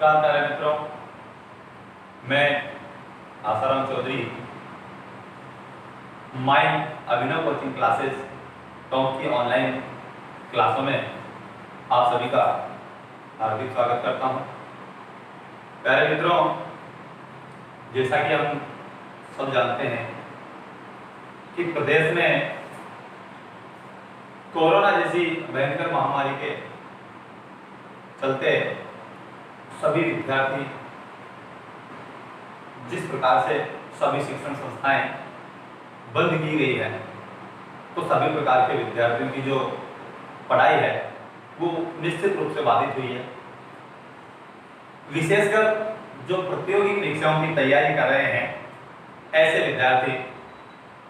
नमस्कार प्यारे मित्रों, मैं Asaram Chaudhary my Abhinav coaching classes top की ऑनलाइन क्लासों में आप सभी का हार्दिक स्वागत करता हूं। प्यारे मित्रों, जैसा कि हम सब जानते हैं कि प्रदेश में कोरोना जैसी भयंकर महामारी के चलते सभी विद्यार्थी जिस प्रकार से सभी शिक्षण संस्थाएं बंद की गई है, तो सभी प्रकार के विद्यार्थियों की जो पढ़ाई है वो निश्चित रूप से बाधित हुई है। विशेषकर जो प्रतियोगी परीक्षाओं की तैयारी कर रहे हैं, ऐसे विद्यार्थी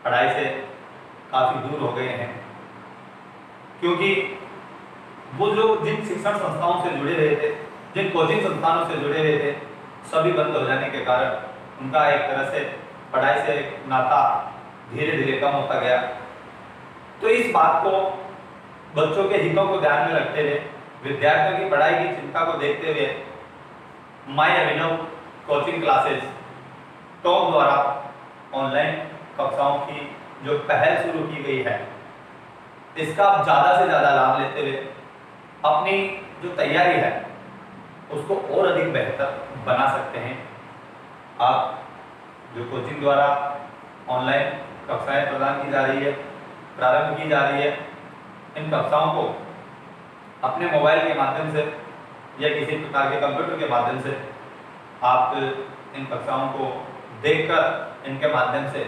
पढ़ाई से काफ़ी दूर हो गए हैं, क्योंकि वो जो जिन शिक्षण संस्थाओं से जुड़े हुए थे, जिन कोचिंग संस्थानों से जुड़े हुए थे, सभी बंद हो जाने के कारण उनका एक तरह से पढ़ाई से नाता धीरे धीरे कम होता गया। तो इस बात को, बच्चों के हितों को ध्यान में रखते हुए, विद्यार्थियों की पढ़ाई की चिंता को देखते हुए my Abhinav coaching classes top द्वारा ऑनलाइन कक्षाओं की जो पहल शुरू की गई है, इसका आप ज़्यादा से ज़्यादा लाभ लेते हुए अपनी जो तैयारी है उसको और अधिक बेहतर बना सकते हैं। आप जो कोचिंग द्वारा ऑनलाइन कक्षाएं प्रदान की जा रही है, प्रारंभ की जा रही है, इन कक्षाओं को अपने मोबाइल के माध्यम से या किसी प्रकार के कंप्यूटर के माध्यम से आप इन कक्षाओं को देखकर इनके माध्यम से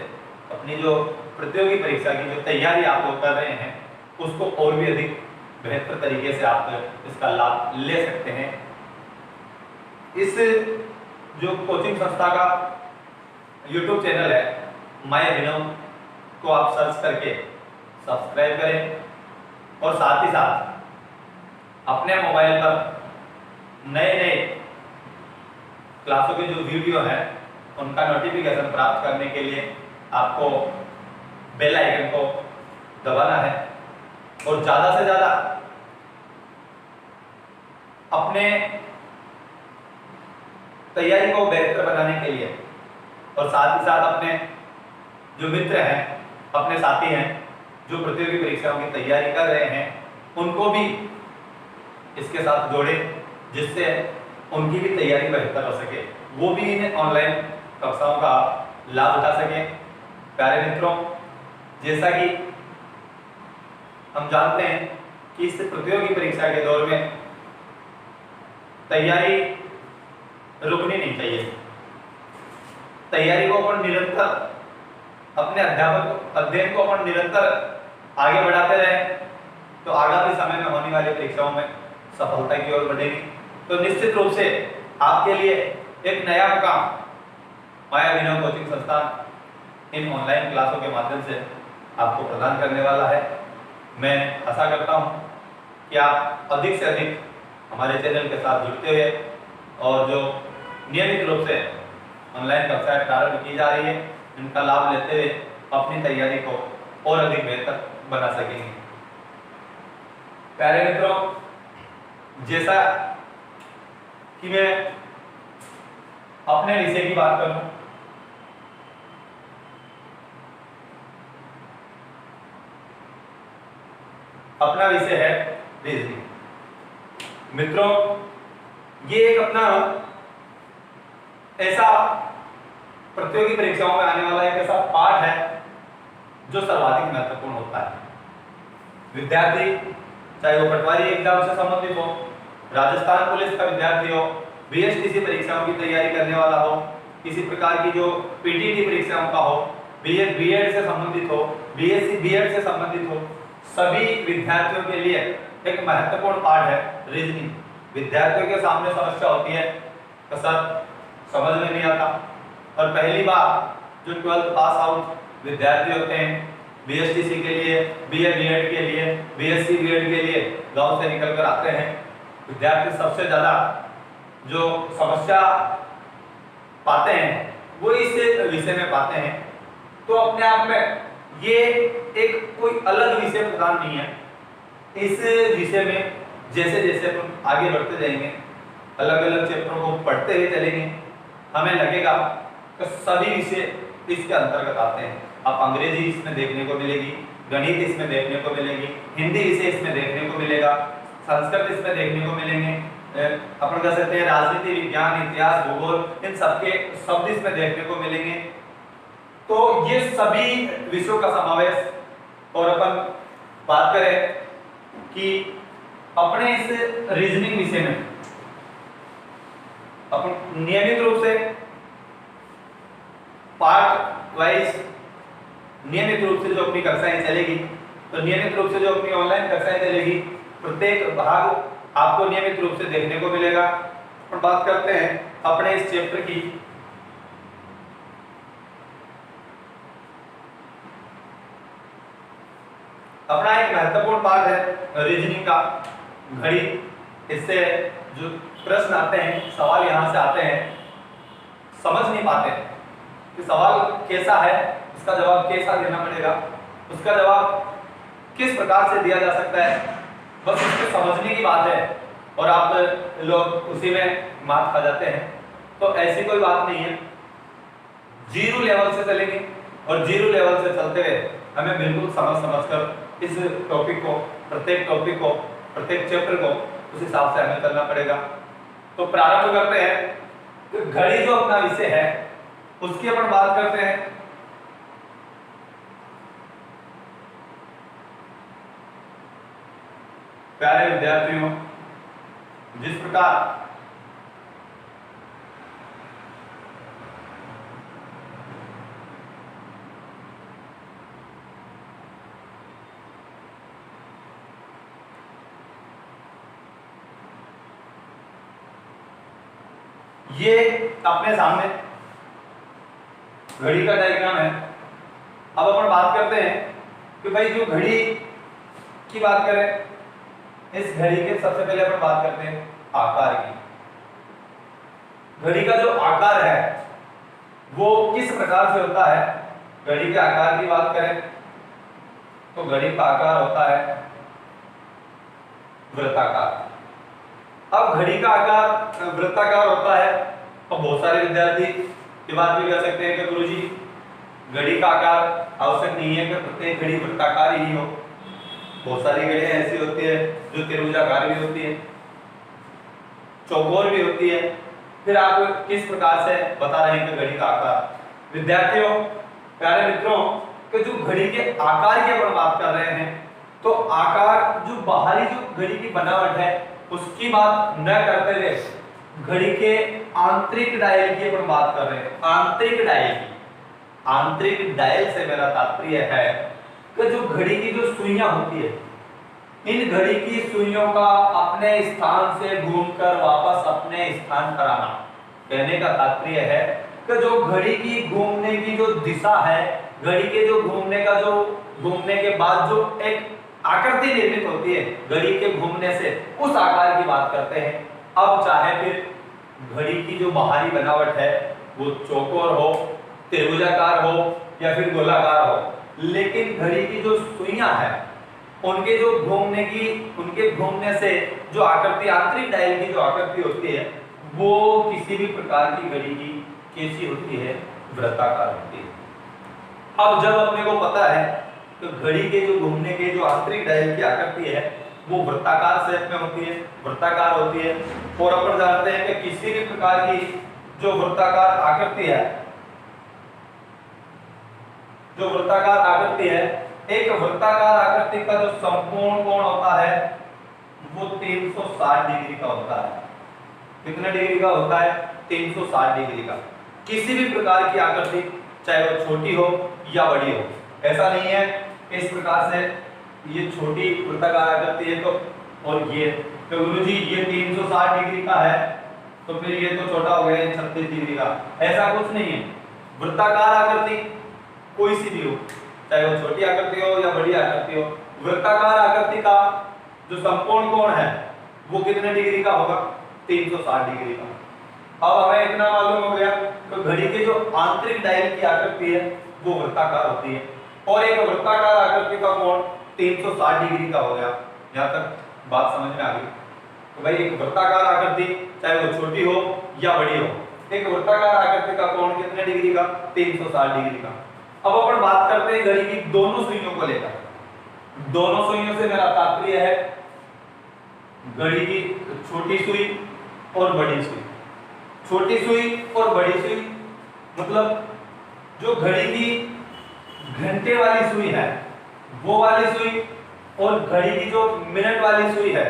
अपनी जो प्रतियोगी परीक्षा की जो तैयारी आप लोग कर रहे हैं उसको और भी अधिक बेहतर तरीके से आप इसका लाभ ले सकते हैं। इस जो कोचिंग संस्था का YouTube चैनल है माय अभिनव को आप सर्च करके सब्सक्राइब करें और साथ ही साथ अपने मोबाइल पर नए नए क्लासों के जो वीडियो हैं उनका नोटिफिकेशन प्राप्त करने के लिए आपको बेल आइकन को दबाना है और ज़्यादा से ज़्यादा अपने तैयारी को बेहतर बनाने के लिए और साथ ही साथ अपने जो मित्र हैं, अपने साथी हैं जो प्रतियोगी परीक्षाओं की तैयारी कर रहे हैं, उनको भी इसके साथ जोड़ें, जिससे उनकी भी तैयारी बेहतर हो सके, वो भी इन ऑनलाइन कक्षाओं का लाभ उठा सकें। प्यारे मित्रों, जैसा कि हम जानते हैं कि इस प्रतियोगी परीक्षा के दौर में तैयारी रुकनी नहीं चाहिए। तैयारी को अपन निरंतर, अपने अध्ययन को अपन निरंतर आगे बढ़ाते रहें, तो आगामी समय में होने वाली परीक्षाओं में सफलता की ओर बढ़ेगी। तो निश्चित रूप से आपके लिए एक नया मुकाम माय अभिनव कोचिंग संस्थान इन ऑनलाइन क्लासों के माध्यम से आपको प्रदान करने वाला है। मैं आशा करता हूं कि आप अधिक से अधिक हमारे चैनल के साथ जुड़ते हुए और जो नियमित रूप से ऑनलाइन कक्षाएं प्रारंभ की जा रही है, इनका लाभ लेते हुए अपनी तैयारी को और अधिक बेहतर बना सकेंगे। प्यारे मित्रों, जैसा कि मैं अपने विषय की बात करूं, अपना विषय है रीजनिंग। मित्रों, ये एक अपना ऐसा प्रतियोगी परीक्षाओं में आने वाला एक ऐसा पाठ है जो सर्वाधिक महत्वपूर्ण होता है। विद्यार्थी चाहे वो पटवारी एग्जाम से संबंधित हो, राजस्थान पुलिस का विद्यार्थी हो, बीएसटीसी परीक्षाओं की तैयारी करने वाला हो, किसी प्रकार की जो पीटीटी परीक्षाओं का हो, बीएड से संबंधित हो, बीएससी बीएड से संबंधित हो, सभी विद्यार्थियों के लिए एक महत्वपूर्ण पाठ है रीजनिंग। विद्यार्थियों के सामने समस्या होती है तो सर समझ में नहीं आता, और पहली बार जो 12th पास आउट विद्यार्थी होते हैं, बीएसटीसी के लिए, बीए बीएड के लिए, बीएससी बीएड के लिए गांव से निकल कर आते हैं, विद्यार्थी सबसे ज़्यादा जो समस्या पाते हैं वो इस विषय में पाते हैं। तो अपने आप में ये एक कोई अलग विषय प्रदान नहीं है। इस विषय में जैसे जैसे अपन आगे बढ़ते जाएंगे अलग अलग चैप्टरों को पढ़ते हुए चलेंगे, हमें लगेगा कि सभी विषय इसके अंतर्गत आते हैं। अब अंग्रेजी इसमें देखने को मिलेगी, गणित इसमें देखने को मिलेगी, हिंदी विषय इसमें देखने को मिलेगा, संस्कृत इसमें देखने को मिलेंगे, अपन कह सकते हैं राजनीति विज्ञान, इतिहास, भूगोल, इन सबके शब्द इसमें देखने को मिलेंगे। तो ये सभी विषयों का समावेश। और अपन बात करें कि अपने इस रीजनिंग विषय में अपन नियमित रूप से पार्ट वाइज नियमित रूप से जो अपनी कक्षाएं चलेगी, तो नियमित रूप से जो अपनी ऑनलाइन कक्षाएं चलेगी, प्रत्येक भाग आपको नियमित रूप से देखने को मिलेगा। और बात करते हैं अपने इस चैप्टर की। अपना एक महत्वपूर्ण पार्ट है रीजनिंग का, घड़ी। इससे जो प्रश्न आते हैं, सवाल यहां से आते हैं, समझ नहीं पाते कि सवाल कैसा है, उसका जवाब कैसा देना पड़ेगा, उसका जवाब किस प्रकार से दिया जा सकता है, बस उसको समझने की बात है और आप लोग उसी में मात खा जाते हैं। तो ऐसी कोई बात नहीं है, जीरो लेवल से चलेंगे और जीरो लेवल से चलते हुए हमें बिल्कुल समझ कर इस टॉपिक को, प्रत्येक टॉपिक को, प्रत्येक चैप्टर को उस हिसाब से हमें करना पड़ेगा। तो प्रारंभ करते हैं। तो घड़ी जो अपना विषय है उसकी अपन बात करते हैं। प्यारे विद्यार्थियों, जिस प्रकार ये अपने सामने घड़ी का डायग्राम है। अब अपन बात करते हैं कि भाई जो घड़ी की बात करें, इस घड़ी के सबसे पहले अपन बात करते हैं आकार की। घड़ी का जो आकार है वो किस प्रकार से होता है। घड़ी के आकार की बात करें तो घड़ी का आकार होता है वृत्ताकार। अब घड़ी का आकार वृत्ताकार होता है और बहुत सारे विद्यार्थी ये बात भी कह सकते हैं कि गुरुजी घड़ी का आकार आवश्यक नहीं है कि प्रत्येक घड़ी वृत्ताकार ही हो। बहुत सारी घड़ियां ऐसी होती है जो त्रिभुजाकार भी होती है, चौकोर भी होती है। फिर आप किस प्रकार से बता रहे हैं कि घड़ी का आकार। विद्यार्थियों, प्यारे मित्रों, कि जो घड़ी के आकार की अपन बात कर रहे हैं, तो आकार जो बाहरी जो घड़ी की बनावट है उसकी बात न करते हुए घड़ी के आंतरिक डायल की अपन बात कर रहे हैं। आंतरिक डायल की, आंतरिक डायल से मेरा तात्पर्य है कि जो घड़ी की जो सुइयां होती है, इन घड़ी की सुइयों का अपने स्थान से घूमकर वापस अपने स्थान पर आना। कहने का तात्पर्य है कि जो घड़ी की घूमने की जो दिशा है, घड़ी के जो घूमने का जो घूमने के बाद जो एक आकृति निर्मित होती है घड़ी के घूमने से, उस आकार की बात करते हैं। अब चाहे फिर घड़ी की जो बाहरी बनावट है वो चौकोर हो, त्रिभुजाकार हो या फिर गोलाकार हो, लेकिन घड़ी की जो सुइयां है उनके जो घूमने की, उनके घूमने से जो आकृति, आंतरिक डायल की जो आकृति होती है वो किसी भी प्रकार की घड़ी की कैसी होती है, वृत्ताकार होती है। अब जब अपने को पता है तो घड़ी के जो घूमने के जो आंतरिक डायल की आकृति है वो वृत्ताकार शेप में होती है, वृत्ताकार होती है। और अपन जानते हैं कि किसी भी प्रकार की जो वृत्ताकार आकृति है, जो वृत्ताकार आकृति है, एक वृत्ताकार आकृति का जो संपूर्ण कोण होता है वो 360 डिग्री का होता है। कितने डिग्री का होता है? 360 डिग्री का। किसी भी प्रकार की आकृति, चाहे वो छोटी हो या बड़ी हो, ऐसा नहीं है कि इस प्रकार से ये छोटी वृत्ताकार आकृति है तो और ये तो गुरुजी ये 360 डिग्री का है तो फिर ये तो छोटा हो गया 36 डिग्री का, ऐसा कुछ नहीं है। वृत्ताकार आकृति कोई सी भी हो, चाहे वो छोटी आकृति हो या बड़ी आकृति हो, वृत्ताकार आकृति का जो संपूर्ण कोण है वो कितने डिग्री का होगा? 360 डिग्री का। अब हमें इतना मालूम हो गया तो घड़ी के जो आंतरिक डायल की आकृति है वो वृत्ताकार होती है और एक वृत्ताकार आकृति का कोण 360 डिग्री का हो गया। यहाँ तक बात समझ में आ गई। तो भाई एक वृत्ताकार आकृति चाहे वो छोटी हो या बड़ी हो, एक वृत्ताकार आकृति का कोण कितने डिग्री का? 360 डिग्री का। अब अपन बात करते हैं घड़ी की दोनों सुइयों को लेकर। दोनों सुइयों से मेरा तात्पर्य है घड़ी की छोटी सुई और बड़ी सुई। छोटी सुई और बड़ी सुई मतलब जो घड़ी की घंटे वाली सुई है वो वाली सुई और घड़ी की जो मिनट वाली सुई है,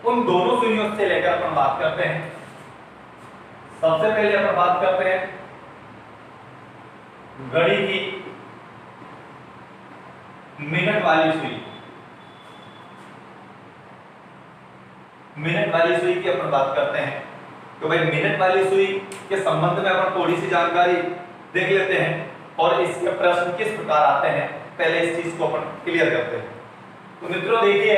उन दोनों सुइयों से लेकर अपन बात करते हैं। सबसे पहले अपन बात करते हैं घड़ी की मिनट वाली सुई। मिनट वाली सुई की अपन बात करते हैं। तो भाई मिनट वाली सुई के संबंध में अपन थोड़ी सी जानकारी देख लेते हैं और इसके प्रश्न किस प्रकार आते हैं, पहले इस चीज को अपन क्लियर करते हैं। तो मित्रों देखिए,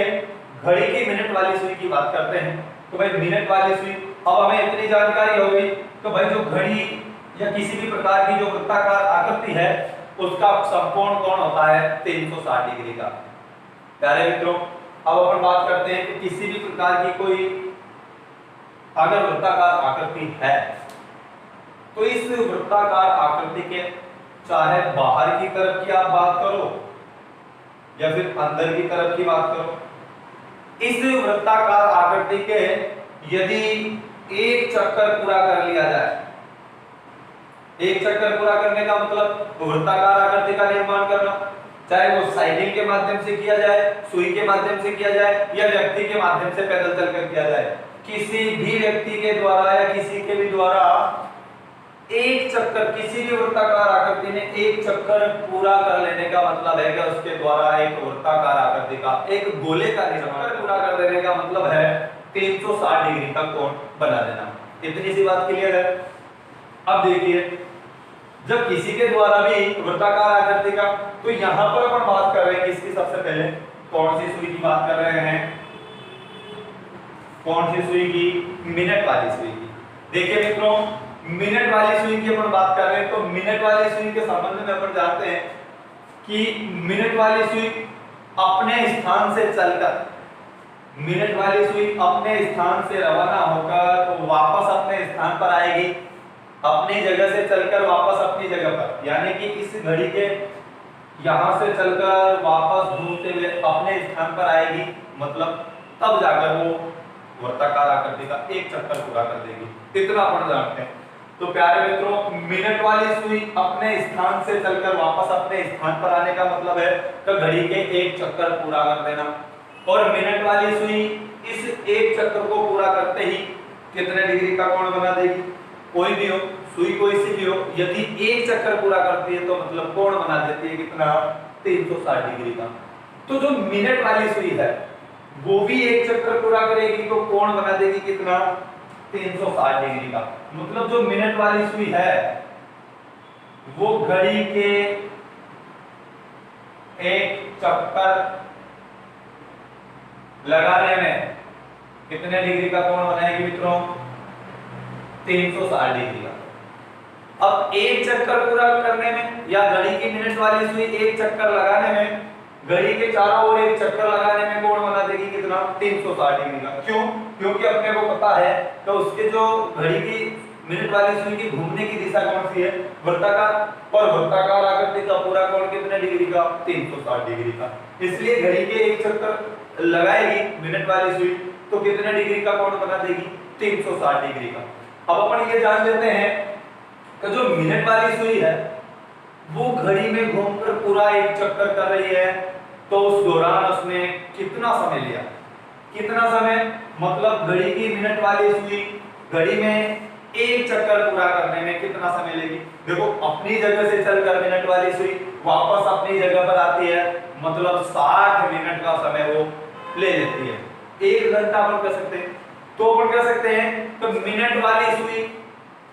घड़ी की मिनट वाली सुई की बात करते हैं। तो भाई मिनट वाली सुई, अब हमें इतनी जानकारी हो गई तो भाई जो घड़ी या किसी भी प्रकार की जो वृत्ताकार आकृति है उसका समकोण कोण होता है 360 डिग्री का। प्यारे मित्रों, अब अपन बात करते हैं कि किसी भी प्रकार की कोई अगर वृत्ताकार आकृति है तो इस वृत्ताकार आकृति के चाहे बाहर की तरफ की आप बात करो या फिर अंदर की तरफ की बात करो, इस वृत्ताकार आकृति के यदि एक चक्कर पूरा कर लिया जाए, एक चक्कर पूरा करने का मतलब वृत्ताकार आकृति का निर्माण करना, चाहे वो साइकिल के माध्यम से किया जाए, सुई के माध्यम से किया जाए या व्यक्ति के माध्यम से पैदल चलकर किया जाए, किसी भी व्यक्ति के द्वारा या किसी के भी द्वारा एक चक्कर, किसी भी वृत्ताकार आकृति ने एक चक्कर पूरा कर लेने का मतलब है कि उसके द्वारा एक वृत्ताकार आकृति का, एक गोले का निर्माण पूरा कर देने का मतलब है 360 डिग्री का कोण बना देना। इतनी सी बात क्लियर है। अब देखिए, जब किसी के द्वारा भी वृत्ताकार आकृति का, तो यहां पर अपन बात कर रहे हैं किसकी? सबसे पहले कौन सी सुई की बात कर रहे हैं? कौन सी सुई की? मिनट वाली सुई की। देखिए मित्रों, मिनट वाली सुई की अपन बात कर रहे हैं तो मिनट वाली सुई के संबंध में अपन जानते हैं कि मिनट वाली सुई अपने स्थान से चलकर, मिनट वाली सुई अपने स्थान से रवाना होकर तो वापस अपने स्थान पर आएगी, अपनी जगह से चलकर वापस अपनी जगह पर, यानी कि इस घड़ी के यहां से चलकर वापस घूमते हुए अपने स्थान पर आएगी, मतलब तब जाकर वो वृत्ताकार आकृति का एक चक्कर पूरा कर देगी। इतना अपन जानते हैं। तो प्यारे मित्रों, मिनट वाली सुई अपने स्थान से चलकर वापस अपने स्थान पर आने का मतलब है तो घड़ी के एक चक्कर पूरा कर देना, और मिनट वाली सुई इस एक चक्कर को पूरा करते ही कितने डिग्री का कोण बना देगी? कोई भी हो, सुई कोई सी भी हो, यदि एक चक्कर पूरा करती है तो मतलब कोण बना देती है कितना? 360 डिग्री का। तो जो मिनट वाली सुई है वो भी एक चक्कर पूरा करेगी तो कोण बना देगी कितना? 360 डिग्री का। मतलब जो मिनट वाली सुई है वो घड़ी के एक चक्कर लगाने में कितने डिग्री का कोण बनाएगी मित्रों? 360 डिग्री का। अब एक चक्कर पूरा करने में या घड़ी की मिनट वाली सुई एक चक्कर लगाने में, घड़ी के चारों ओर एक चक्कर लगाने में कोण बना देगी कितना? 360 डिग्री का। क्यों? क्योंकि अपने को पता है तो उसके जो घड़ी की मिनट वाली सुई की घूमने की दिशा कौन सी है? वृत्ताकार, और वृत्ताकार आकृति का पूरा कोण कितने डिग्री का? 360 डिग्री का। इसलिए घड़ी के एक चक्कर लगाएगी मिनट वाली सुई तो कितने डिग्री का कोण बना देगी? 360 डिग्री का। अब अपन ये जान लेते हैं कि जो मिनट वाली सुई है वो घड़ी में घूमकर पूरा एक चक्कर कर रही है तो उस दौरान उसने कितना समय लिया? कितना समय? मतलब घड़ी की मिनट वाली सुई घड़ी में एक चक्कर पूरा करने में कितना समय लेगी? देखो, अपनी जगह से चलकर मिनट वाली सुई वापस अपनी जगह पर आती है, मतलब 60 मिनट का समय वो ले लेती है। 1 घंटा अपन कह सकते हैं। तो अपन कह सकते हैं तो मिनट वाली सुई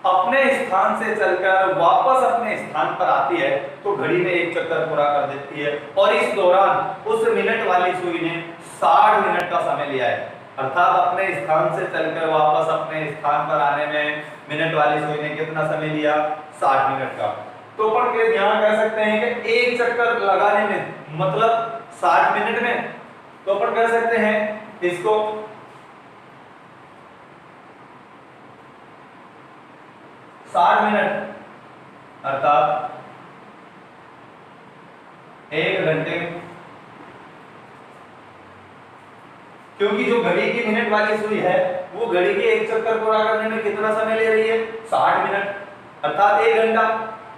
अपने स्थान से चलकर वापस अपने स्थान पर आती है तो घड़ी में एक चक्कर पूरा कर देती है, और इस दौरान उस मिनट वाली सुई ने 60 मिनट का समय लिया है। अर्थात अपने स्थान से चलकर वापस अपने स्थान पर आने में मिनट वाली सुई ने कितना समय लिया? 60 मिनट का। तो अपन के यहाँ कह सकते हैं कि एक चक्कर लगाने में मतलब 60 मिनट में, तो अपन कह सकते हैं इसको 60 मिनट अर्थात 1 घंटे में, क्योंकि जो घड़ी की मिनट वाली सुई है वो घड़ी के एक चक्कर पूरा करने में कितना समय ले रही है, 60 मिनट अर्थात 1 घंटा।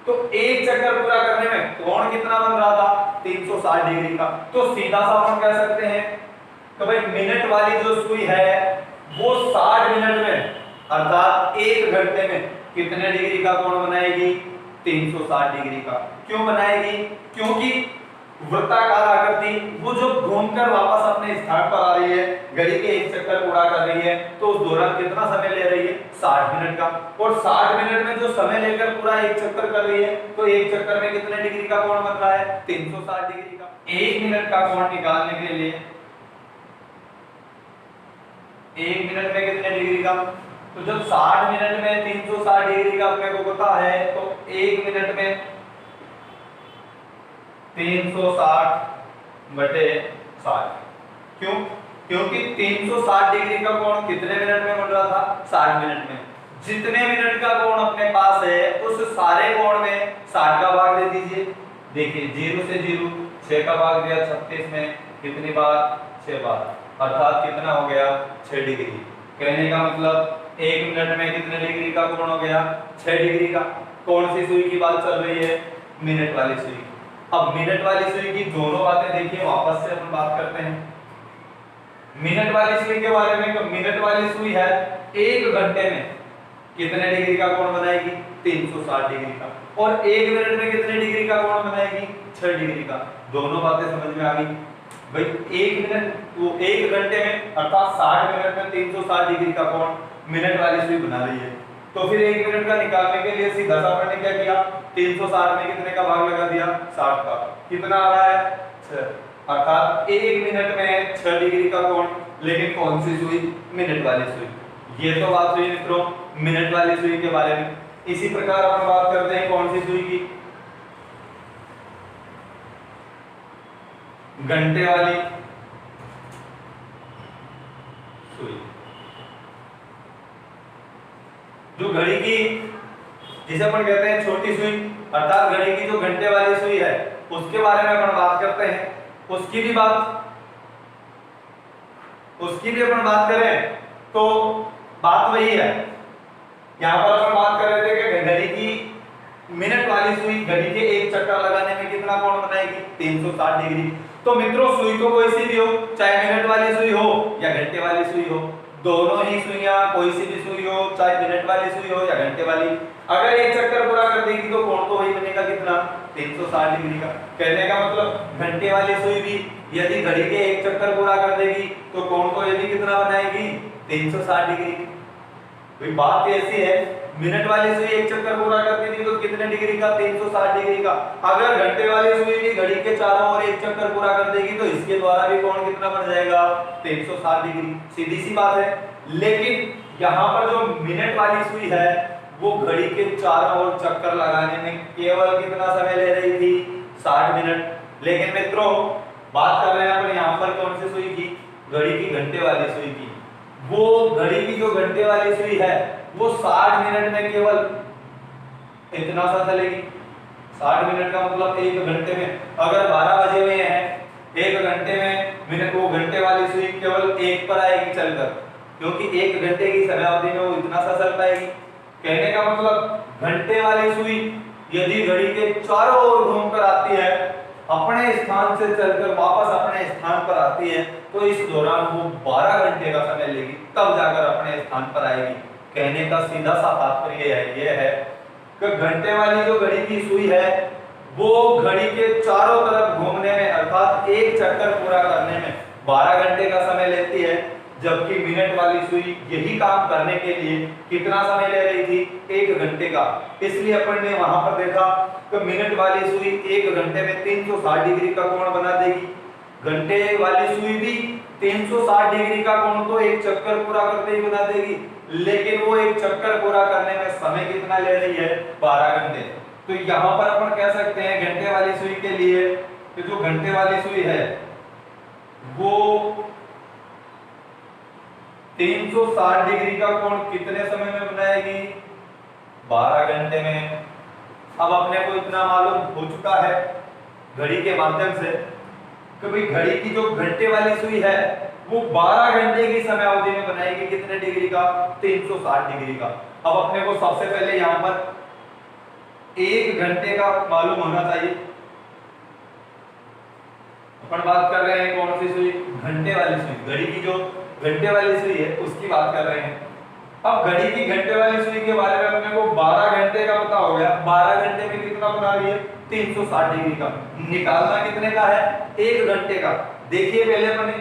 तो एक चक्कर पूरा करने में कोण कितना बन रहा था, 360 डिग्री का। तो सीधा सा हम कह सकते हैं कि भाई मिनट वाली जो सुई है वो 60 मिनट में अर्थात 1 घंटे में कितने डिग्री का कोण बनाएगी, 360 डिग्री का। क्यों बनाएगी, क्योंकि वृत्ताकार आकृति वो जो घूमकर वापस अपने स्थान पर आ रही है, घड़ी के एक चक्कर पूरा कर रही है, तो उस दौरान कितना समय ले रही है, 60 मिनट का। और 60 मिनट में जो समय लेकर पूरा एक चक्कर कर रही है, तो एक चक्कर में कितने डिग्री का कोण बन रहा है, 360 डिग्री का। 1 मिनट का कोण निकालने के लिए 1 मिनट में कितने डिग्री का, तो जब 60 मिनट में 360 डिग्री का अपने को पता है, तो 1 मिनट में 360 बटे 60। क्यों, क्योंकि 360 डिग्री का कोण कितने मिनट में बन रहा था, 60 मिनट में। जितने मिनट का कोण अपने पास है उस सारे कोण में 60 का भाग दे दीजिए। देखिए 0 से 0, 6 का भाग दिया 36 में, कितनी बार, 6 बार, अर्थात कितना हो गया, 6 डिग्री। कहने का मतलब 1 मिनट में कितने डिग्री का कोण हो गया, 6 डिग्री का। कौन सी सुई की बात चल रही है, मिनट वाली सुई। अब मिनट वाली सुई की दोनों बातें देखिए, वापस से अपन बात करते हैं मिनट वाली सुई के बारे में। तो मिनट वाली सुई है 1 घंटे में कितने डिग्री का कोण बनाएगी, 360 डिग्री का। और 1 मिनट में कितने डिग्री का कोण बनाएगी, 6 डिग्री का। दोनों बातें समझ में आ गई भाई। 1 मिनट वो 1 घंटे में अर्थात 60 मिनट में 360 डिग्री का कोण मिनट वाली सुई बना रही है। तो फिर 1 मिनट का निकालने के लिए सीधा सा आपने क्या किया, 360 में कितने का भाग लगा दिया, 60 का। कितना आ रहा है, 6, अर्थात 1 मिनट में 6 डिग्री का कोण। लेकिन कौन सी सुई, मिनट वाली सुई। ये तो बात हुई मित्रों मिनट वाली सुई के बारे में। इसी प्रकार अपन बात करते हैं कौन सी सुई की, घंटे वाली सुई। जो घड़ी की, जिसे अपन कहते हैं छोटी सुई, अर्थात घड़ी की जो घंटे वाली सुई है उसके बारे में अपन बात करते हैं। उसकी भी अपन बात करें तो बात वही है। यहाँ पर अपन बात कर रहे थे कि घड़ी की मिनट वाली सुई घड़ी के एक चक्कर लगाने में कितना कोण बनाएगी, 360 डिग्री। तो मित्रों सुई तो कोई सी भी हो, चाहे मिनट वाली सुई हो या घंटे वाली सुई हो, दोनों ही सुइयां कोई सी भी सुई हो, चाहे मिनट वाली सुई हो या घंटे वाली, अगर एक चक्कर पूरा कर देगी तो कोण तो वही बनेगा, कितना, 360 डिग्री का। कहने का मतलब घंटे वाली सुई भी यदि घड़ी के एक चक्कर पूरा कर देगी तो कोण तो यदि कितना बनाएगी, 360 डिग्री। भाई बात ऐसी है, मिनट वाली सुई एक चक्कर पूरा करती थी तो कितने डिग्री का, 360 डिग्री का। अगर घंटे वाली सुई भी घड़ी के चारों ओर एक चक्कर पूरा कर देगी तो इसके द्वारा भी कोण कितना बन जाएगा, 360 डिग्री। सीधी सी बात है। लेकिन यहाँ पर जो मिनट वाली सुई है वो घड़ी के चारों ओर चक्कर लगाने में केवल कितना समय ले रही थी, 60 मिनट। लेकिन मित्रों बात कर रहे हैं अपन यहाँ पर कौन सी सुई की, घड़ी की घंटे वाली सुई की। वो घड़ी की जो घंटे वाली सुई है वो 60 मिनट में केवल इतना सा चलेगी। 60 मिनट का मतलब 1 घंटे में अगर 12 बजे हुए हैं, 1 घंटे में मिनट वो घंटे वाली सुई केवल 1 पर आएगी चलकर, क्योंकि 1 घंटे की समय अवधि में वो इतना सा चल पाएगी। कहने का मतलब घंटे वाली सुई यदि घड़ी के चारों ओर घूमकर आती है, अपने स्थान से चलकर वापस अपने स्थान पर आती है, तो इस दौरान वो 12 घंटे का समय लेगी, तब जाकर अपने स्थान पर आएगी। कहने का सीधा सा तात्पर्य ये है कि घंटे वाली जो घड़ी की सुई है वो घड़ी के चारों तरफ घूमने में अर्थात एक चक्कर पूरा करने में 12 घंटे का समय लेती है, जबकि मिनट वाली सुई यही काम करने के लिए कितना समय ले रही थी, 1 घंटे का। इसलिए अपन ने वहां पर देखा कि मिनट वाली सुई 1 घंटे में 360 डिग्री का कोण बना देगी, घंटे वाली सुई भी 360 डिग्री का कोण तो एक चक्कर पूरा करते ही बना देगी, लेकिन वो एक चक्कर पूरा करने में समय कितना ले रही है, 12 घंटे। तो यहाँ पर अपन कह सकते हैं घंटे वाली सुई के लिए कि जो घंटे वाली सुई है वो 360 डिग्री का कोण कितने समय में बनाएगी, 12 घंटे में। अब अपने को इतना मालूम हो चुका है घड़ी के माध्यम से कि भाई घड़ी की जो घंटे वाली सुई है वो 12 घंटे की समय अवधि में बनाएगी कितने डिग्री का, 360 डिग्री का। अब अपने को सबसे पहले यहाँ पर 1 घंटे का मालूम होना चाहिए। अपन बात कर रहे हैं कौन सी सुई, घंटे वाली सुई। घड़ी की जो घंटे वाली सुई है उसकी बात कर रहे हैं। अब घड़ी की घंटे वाली सुई के बारे में अपने को 12 घंटे का पता हो गया। 12 घंटे में कितना बना रही है, 360 डिग्री का। निकालना कितने का है, 1 घंटे का। देखिए पहले अपने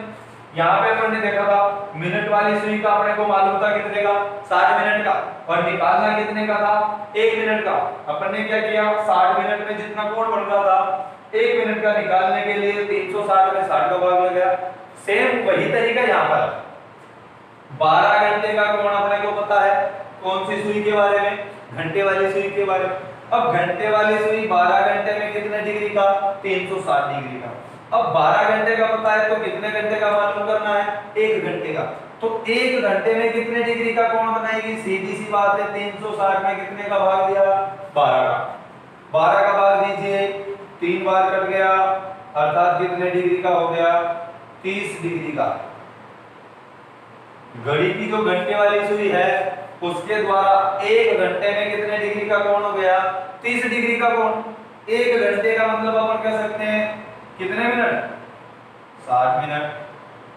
यहाँ पे अपन ने देखा था मिनट वाली सुई का अपने को मालूम था कितने का, 60 मिनट का, और निकालना कितने का था, 1 मिनट का। अपन ने क्या किया, 60 मिनट में जितना कोण बन रहा था 1 मिनट का निकालने के लिए 360 में 60 का भाग लग गया। सेम वही तरीका यहाँ पर 12 घंटे का कोण अपने को पता है कौन सी सुई के बारे में, घंटे वाली सुई के बारे में। अब घंटे वाली सुई 12 घंटे में कितने डिग्री का, 360 डिग्री का। अब 12 घंटे का पता है तो कितने घंटे का मालूम करना है, 1 घंटे का। तो 1 घंटे में कितने डिग्री का कोण बनाएगी, सीधी सी बात है 360 में कितने का भाग दिया, 12 का। 12 का भाग दीजिए, 3 बार कट गया, अर्थात कितने डिग्री का हो गया, 30 डिग्री का। घड़ी की जो घंटे वाली सुई है उसके द्वारा 1 घंटे में कितने डिग्री का कोण हो गया, 30 डिग्री का कोण। 1 घंटे का मतलब अपन कह सकते हैं कितने मिनट, 60 मिनट।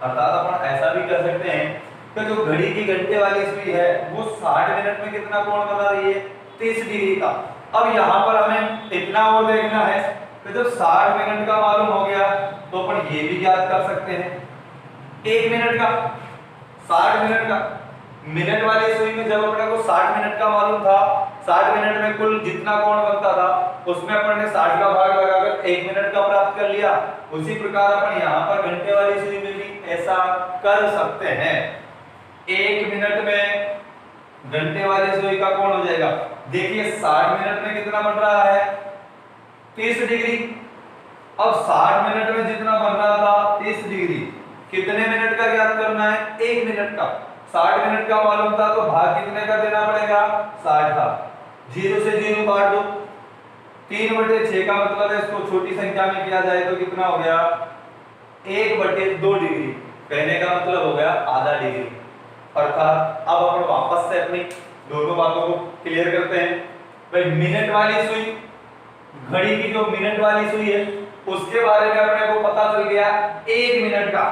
अर्थात अपन ऐसा भी कह सकते हैं कि जो घड़ी की घंटे वाली सुई है वो 60 मिनट में कितना कोण बना रही है, 30 डिग्री का। अब यहाँ पर हमें इतना और देखना है कि जब 60 मिनट का मालूम हो गया तो अपन ये भी याद कर सकते हैं 1 मिनट का, 60 मिनट का। मिनट वाली सुई में जब अपने को 60 मिनट का मालूम था, 60 मिनट में कुल जितना कोण बनता था उसमें अपन ने 60 का भाग लगाकर 1 मिनट का प्राप्त कर लिया। उसी प्रकार अपन यहाँ पर घंटे वाली सुई में भी ऐसा कर सकते हैं। 1 मिनट में घंटे वाली सुई का कोण हो जाएगा, देखिए 60 मिनट में कितना बन रहा है, 30 डिग्री। अब 60 मिनट में जितना बन रहा था 30 डिग्री, कितने मिनट का ज्ञात करना है, 1 मिनट का। 60 मिनट का मालूम था तो भाग कितने का देना पड़ेगा, 60 का। 0 से 0 काट दो, 3/6 का मतलब है इसको छोटी संख्या में किया जाए तो कितना हो गया, 1/2 डिग्री। कहने का मतलब हो गया आधा डिग्री। अर्थात अब अपन वापस से अपनी दोनों बातों को क्लियर करते हैं। भाई मिनट वाली सुई, घड़ी की जो मिनट वाली सुई है उसके बारे में अपने को पता चल गया 1 मिनट का।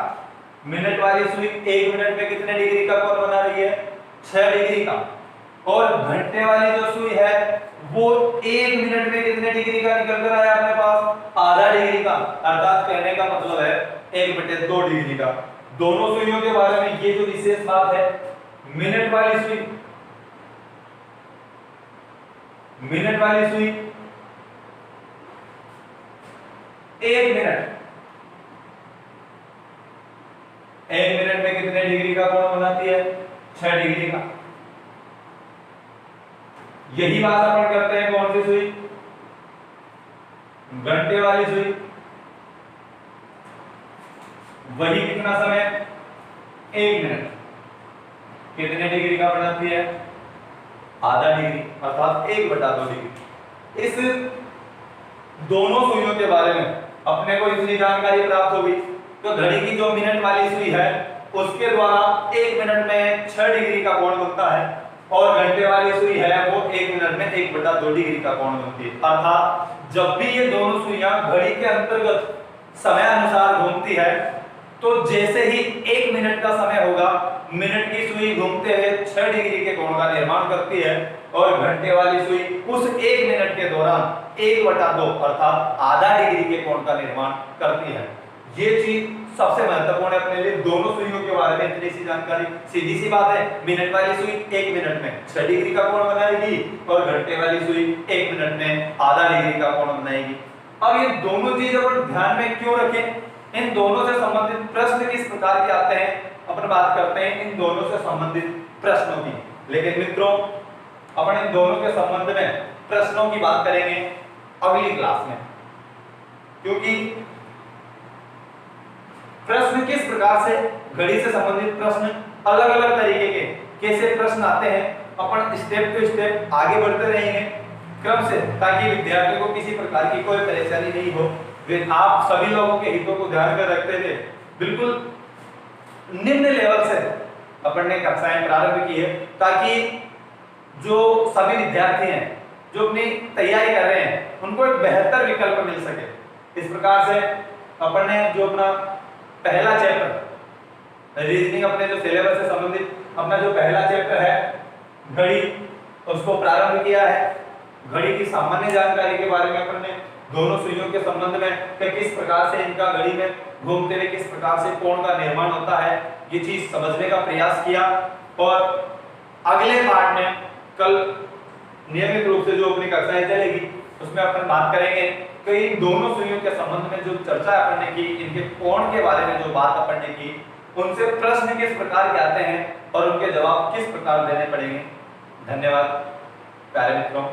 मिनट वाली सुई 1 मिनट में कितने डिग्री का कोण बना रही है, 6 डिग्री का। और घंटे वाली जो सुई है वो 1 मिनट में कितने डिग्री का निकल कर आया अपने पास, आधा डिग्री का। अर्थात कहने का मतलब है 1/2 डिग्री का। दोनों सुइयों के बारे में ये जो विशेष बात है, मिनट वाली सुई 1 मिनट में कितने डिग्री का कोण बनाती है, 6 डिग्री का। यही बात अपन करते हैं कौन सी सुई, घंटे वाली सुई। वही कितना समय, 1 मिनट, कितने डिग्री का बनाती है, आधा डिग्री, अर्थात 1/2 डिग्री। इस दोनों सुइयों के बारे में अपने को इतनी जानकारी प्राप्त होगी तो घड़ी की जो मिनट वाली सुई है उसके द्वारा 1 मिनट में 6 डिग्री का कोण बनता है, और घंटे वाली सुई है वो 1 मिनट में 1/2 डिग्री का कोण बनती है। अर्थात जब भी ये दोनों सुइयां घड़ी के अंतर्गत समय अनुसार घूमती है तो जैसे ही 1 मिनट का समय होगा, मिनट की सुई घूमते हुए 6 डिग्री के कोण का निर्माण करती है, और घंटे वाली सुई उस 1 मिनट के दौरान 1/2 अर्थात आधा डिग्री के कोण का निर्माण करती है। ये चीज सबसे महत्वपूर्ण है अपने लिए। दोनों सुइयों के बारे में इतनी सी जानकारी, सीधी सी बात है, मिनट वाली सुई 1 मिनट में 6 डिग्री का कोण बनाएगी और घंटे वाली सुई 1 मिनट में आधा डिग्री का कोण बनाएगी। अब ये दोनों चीज अपन ध्यान में क्यों रखें, इन दोनों से संबंधित प्रश्न किस प्रकार के आते हैं, अपन बात करते हैं इन दोनों से संबंधित प्रश्नों की। लेकिन मित्रों अपन इन दोनों के संबंध में प्रश्नों की बात करेंगे अगली क्लास में, क्योंकि प्रश्न किस प्रकार से घड़ी से संबंधित प्रश्न अलग अलग तरीके के कैसे प्रश्न आते हैं अपन स्टेप टू स्टेप आगे बढ़ते रहेंगे क्रम से, ताकि विद्यार्थियों को किसी प्रकार की कोई परेशानी नहीं हो। वे आप सभी लोगों के हितों को ध्यान में रखते हुए बिल्कुल निम्न लेवल से अपन ने कक्षाएं प्रारंभ की है, ताकि जो सभी विद्यार्थी हैं जो अपनी तैयारी कर रहे हैं उनको एक बेहतर विकल्प मिल सके। इस प्रकार से अपन ने जो अपना पहला चैप्टर रीजनिंग, अपने जो सिलेबस से संबंधित अपना जो पहला चैप्टर है घड़ी, उसको प्रारंभ किया है। घड़ी की सामान्य जानकारी के बारे में अपन ने दोनों सुइयों के संबंध में कि किस प्रकार से इनका घड़ी में घूमते हुए किस प्रकार से कोण का निर्माण होता है, ये चीज समझने का प्रयास किया। और अगले पार्ट में कल नियमित रूप से जो अपनी कक्षाएं चलेगी उसमें अपन बात करेंगे कि इन दोनों सुइयों के संबंध में जो चर्चा अपन ने की, इनके कोण के बारे में जो बात अपन ने की, उनसे प्रश्न किस प्रकार के आते हैं और उनके जवाब किस प्रकार देने पड़ेंगे। धन्यवाद प्यारे मित्रों।